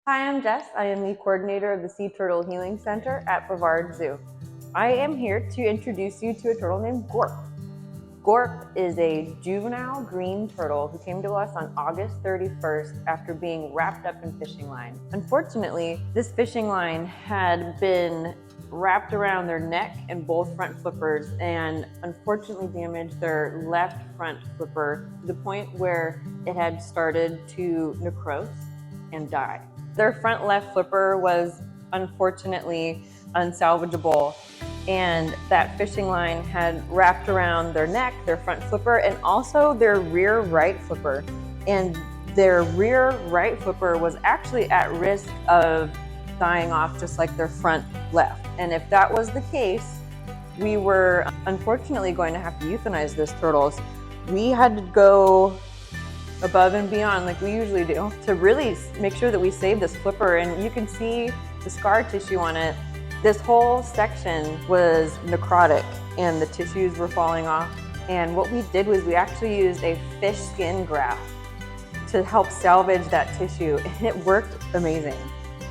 Hi, I'm Jess. I am the coordinator of the Sea Turtle Healing Center at Brevard Zoo. I am here to introduce you to a turtle named Gorp. Gorp is a juvenile green turtle who came to us on August 31st after being wrapped up in fishing line. Unfortunately, this fishing line had been wrapped around their neck and both front flippers and unfortunately damaged their left front flipper to the point where it had started to necrose and die. Their front left flipper was unfortunately unsalvageable, and that fishing line had wrapped around their neck, their front flipper, and also their rear right flipper. And their rear right flipper was actually at risk of dying off just like their front left. And if that was the case, we were unfortunately going to have to euthanize those turtles. We had to go above and beyond like we usually do to really make sure that we save this flipper. And you can see the scar tissue on it. This whole section was necrotic and the tissues were falling off. And what we did was we actually used a fish skin graft to help salvage that tissue, and it worked amazing.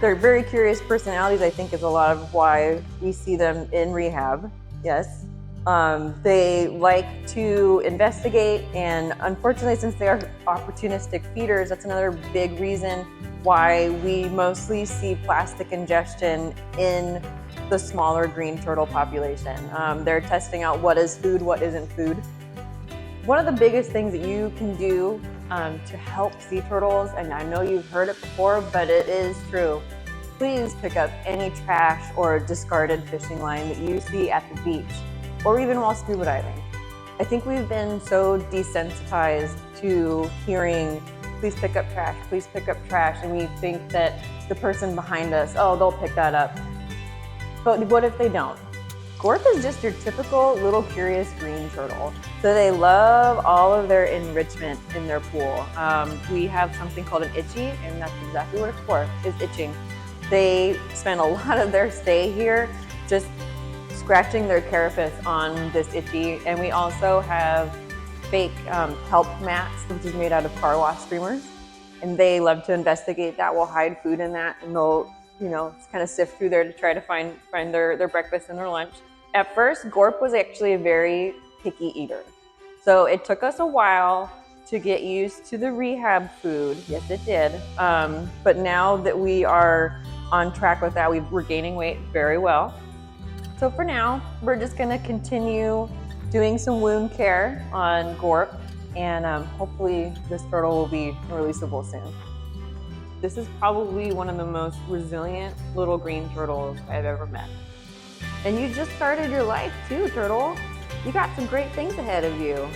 They're very curious personalities, I think, is a lot of why we see them in rehab. Yes. They like to investigate, and unfortunately, since they are opportunistic feeders, that's another big reason why we mostly see plastic ingestion in the smaller green turtle population. They're testing out what is food, what isn't food. One of the biggest things that you can do to help sea turtles, and I know you've heard it before, but it is true, please pick up any trash or discarded fishing line that you see at the beach, or even while scuba diving. I think we've been so desensitized to hearing, please pick up trash, and we think that the person behind us, oh, they'll pick that up. But what if they don't? Gorp is just your typical little curious green turtle. So they love all of their enrichment in their pool. We have something called an itchy, and that's exactly what it's for, is itching. They spend a lot of their stay here just scratching their carapace on this itchy. And we also have fake kelp mats, which is made out of car wash streamers. And they love to investigate that. We'll hide food in that, and they'll, kind of sift through there to try to find their breakfast and their lunch. At first, Gorp was actually a very picky eater. So it took us a while to get used to the rehab food. Yes, it did. But now that we are on track with that, we're gaining weight very well. So for now, we're just gonna continue doing some wound care on Gorp, and hopefully this turtle will be releasable soon. This is probably one of the most resilient little green turtles I've ever met. And you just started your life too, turtle. You got some great things ahead of you.